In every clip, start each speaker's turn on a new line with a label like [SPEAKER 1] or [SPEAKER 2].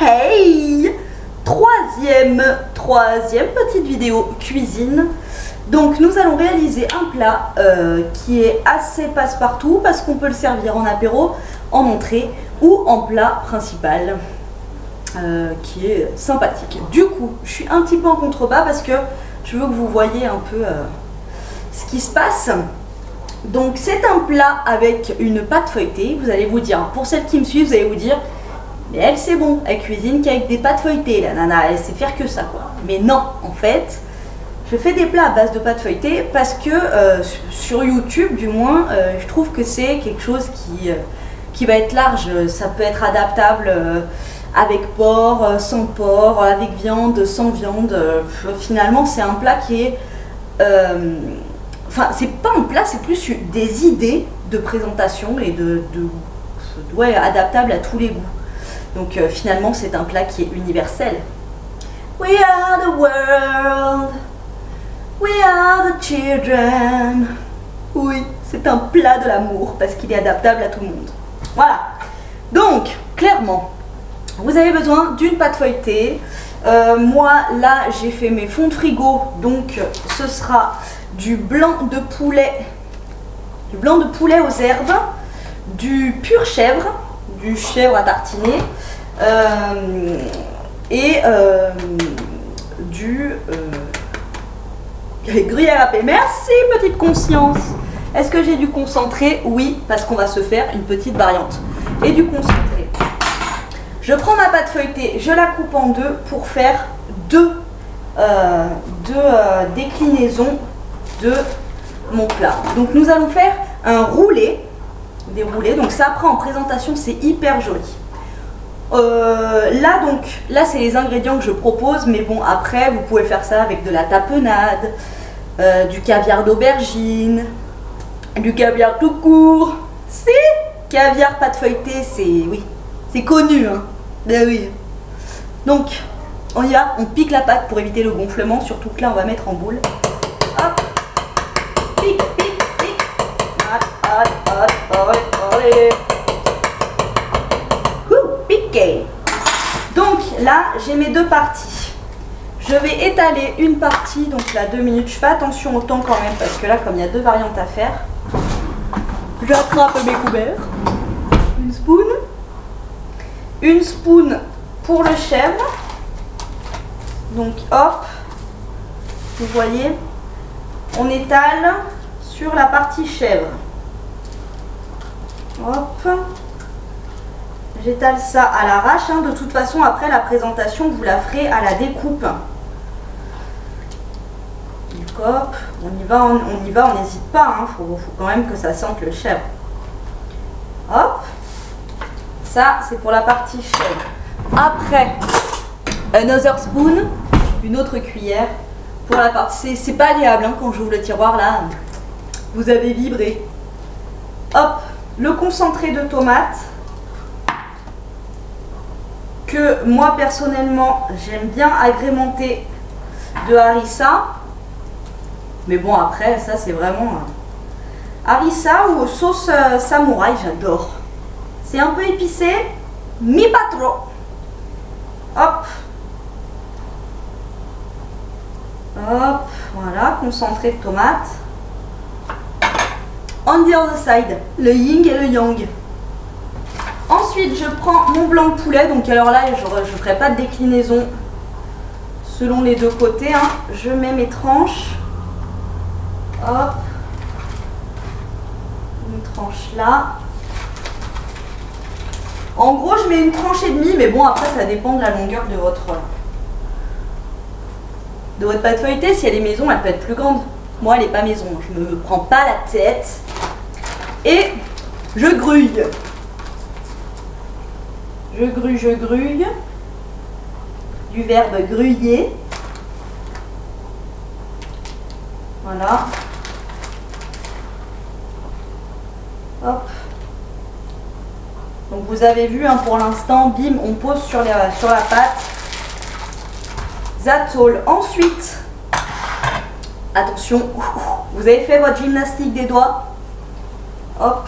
[SPEAKER 1] Hey! Troisième petite vidéo cuisine. Donc nous allons réaliser un plat qui est assez passe-partout parce qu'on peut le servir en apéro, en entrée ou en plat principal qui est sympathique. Du coup, je suis un petit peu en contrebas parce que je veux que vous voyez un peu ce qui se passe. Donc c'est un plat avec une pâte feuilletée. Vous allez vous dire, pour celles qui me suivent, vous allez vous dire, mais elle c'est bon, elle cuisine qu'avec des pâtes feuilletées, la nana, elle sait faire que ça quoi. Mais non, en fait, je fais des plats à base de pâte feuilletée parce que sur YouTube du moins, je trouve que c'est quelque chose qui va être large. Ça peut être adaptable avec porc, sans porc, avec viande, sans viande. Finalement c'est un plat qui est... Enfin c'est pas un plat, c'est plus des idées de présentation et ouais, adaptable à tous les goûts. Donc finalement c'est un plat qui est universel. We are the world, we are the children. Oui, c'est un plat de l'amour parce qu'il est adaptable à tout le monde. Voilà. Donc clairement, vous avez besoin d'une pâte feuilletée. Moi là j'ai fait mes fonds de frigo, donc ce sera du blanc de poulet aux herbes, du pur chèvre, du chèvre à tartiner et du gruyère râpé. Merci petite conscience. Est-ce que j'ai du concentré? Oui, parce qu'on va se faire une petite variante. Et du concentré. Je prends ma pâte feuilletée, je la coupe en deux pour faire deux déclinaisons de mon plat. Donc nous allons faire un roulé, des roulés. Donc ça après en présentation c'est hyper joli. Là c'est les ingrédients que je propose, mais bon après vous pouvez faire ça avec de la tapenade, du caviar d'aubergine, du caviar tout court. Si, caviar pâte feuilletée, c'est oui, c'est connu hein. Ben oui. Donc on y va, on pique la pâte pour éviter le gonflement, surtout que là on va mettre en boule. Hop, pique, pique, pique. Allez. Piqué. Donc là j'ai mes deux parties. Je vais étaler une partie, donc là 2 minutes. Je fais attention au temps quand même parce que là comme il y a deux variantes à faire, j'attrape mes couverts. Une spoon pour le chèvre. Donc hop, vous voyez, on étale sur la partie chèvre. Hop, j'étale ça à l'arrache, hein. De toute façon après la présentation vous la ferez à la découpe. Donc hop, on y va, on n'hésite pas, hein. Faut quand même que ça sente le chèvre. Hop, ça c'est pour la partie chèvre. Après, another spoon, une autre cuillère pour la partie. C'est pas agréable hein, quand j'ouvre le tiroir là, vous avez vibré. Hop, le concentré de tomate que moi personnellement j'aime bien agrémenter de harissa, mais bon après ça c'est vraiment harissa ou sauce samouraï, j'adore. C'est un peu épicé, mais pas trop. Hop, hop, voilà, concentré de tomate. On the other side, le yin et le yang. Ensuite, je prends mon blanc de poulet. Donc alors là, je ne ferai pas de déclinaison selon les deux côtés. Hein. Je mets mes tranches. Hop. Une tranche là. En gros, je mets une tranche et demie. Mais bon, après, ça dépend de la longueur de votre pâte feuilletée. Si elle est maison, elle peut être plus grande. Moi, elle n'est pas maison. Je ne me prends pas la tête. Et je grouille. Je grouille, du verbe grouiller. Voilà. Hop. Donc vous avez vu, hein, pour l'instant, bim, on pose sur la pâte. That's all. Ensuite, attention, vous avez fait votre gymnastique des doigts. Hop.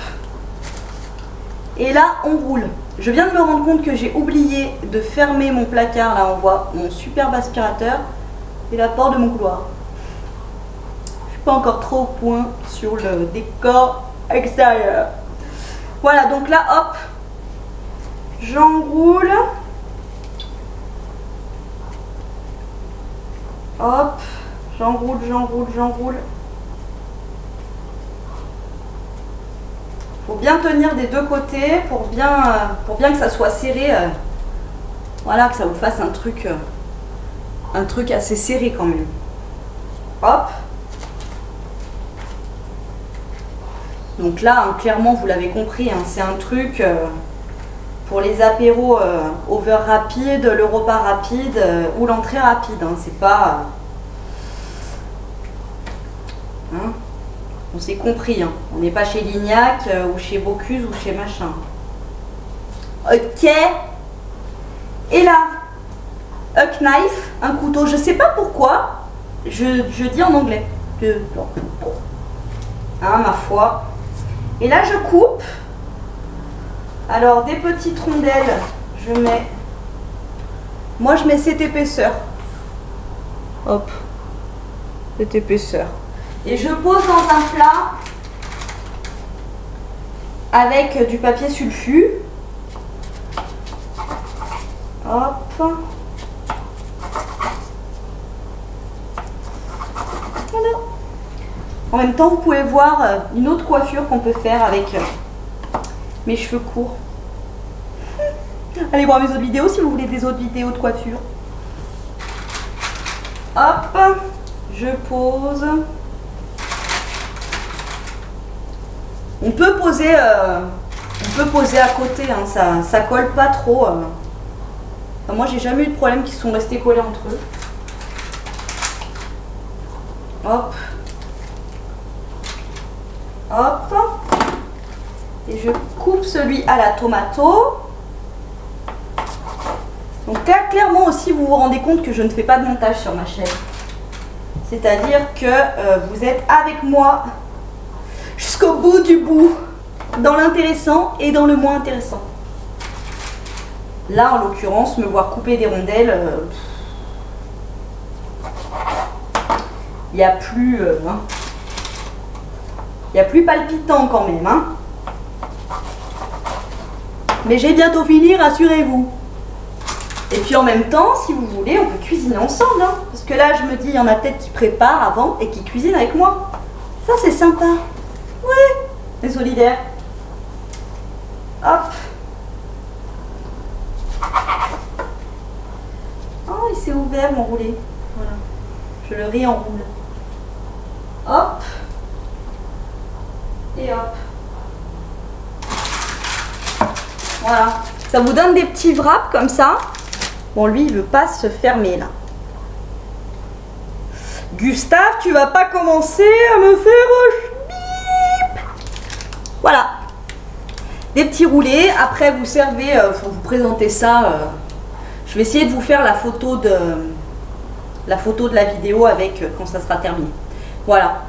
[SPEAKER 1] Et là, on roule. Je viens de me rendre compte que j'ai oublié de fermer mon placard. Là, on voit mon superbe aspirateur et la porte de mon couloir. Je suis pas encore trop au point sur le décor extérieur. Voilà, donc là, hop, j'enroule. Hop, j'enroule, j'enroule, j'enroule. Faut bien tenir des deux côtés pour bien que ça soit serré. Voilà, que ça vous fasse un truc assez serré quand même. Hop. Donc là, hein, clairement, vous l'avez compris, hein, c'est un truc pour les apéros over rapide, le repas rapide ou l'entrée rapide. Hein, c'est pas... Hein, on s'est compris, hein, on n'est pas chez Lignac ou chez Bocuse ou chez machin. Ok. Et là, a knife, un couteau. Je sais pas pourquoi, je dis en anglais. Hein, ma foi. Et là, je coupe. Alors, des petites rondelles, je mets... Moi, je mets cette épaisseur. Hop. Cette épaisseur. Et je pose dans un plat avec du papier sulfu. Hop. Voilà. En même temps, vous pouvez voir une autre coiffure qu'on peut faire avec mes cheveux courts. Allez voir mes autres vidéos si vous voulez des autres vidéos de coiffure. Hop, je pose. On peut poser à côté, hein, ça colle pas trop. Enfin, moi, j'ai jamais eu de problème qu'ils sont restés collés entre eux. Hop. Hop. Et je coupe celui à la tomato. Donc là, clairement aussi, vous vous rendez compte que je ne fais pas de montage sur ma chaîne. C'est-à-dire que vous êtes avec moi jusqu'au bout du bout, dans l'intéressant et dans le moins intéressant. Là, en l'occurrence, me voir couper des rondelles, il n'y a plus... hein. Il n'y a plus palpitant quand même. Hein. Mais j'ai bientôt fini, rassurez-vous. Et puis en même temps, si vous voulez, on peut cuisiner ensemble. Hein. Parce que là, je me dis, il y en a peut-être qui préparent avant et qui cuisinent avec moi. Ça, c'est sympa. Ouais, c'est solidaire. Hop. Oh, il s'est ouvert mon roulé. Voilà. Je le réenroule. Hop. Et hop. Voilà. Ça vous donne des petits wraps comme ça. Bon, lui, il veut pas se fermer là. Gustave, tu vas pas commencer à me faire bip. Voilà. Des petits roulés. Après, vous servez, faut vous présenter ça. Je vais essayer de vous faire la photo de la vidéo avec quand ça sera terminé. Voilà.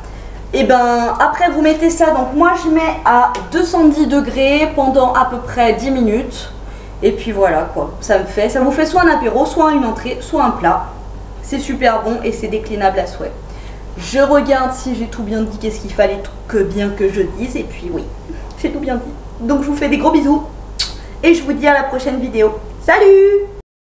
[SPEAKER 1] Et ben après vous mettez ça, donc moi je mets à 210 degrés pendant à peu près 10 minutes. Et puis voilà quoi, ça vous fait soit un apéro, soit une entrée, soit un plat. C'est super bon et c'est déclinable à souhait. Je regarde si j'ai tout bien dit, qu'est-ce qu'il fallait que je dise. Et puis oui, j'ai tout bien dit. Donc je vous fais des gros bisous. Et je vous dis à la prochaine vidéo. Salut!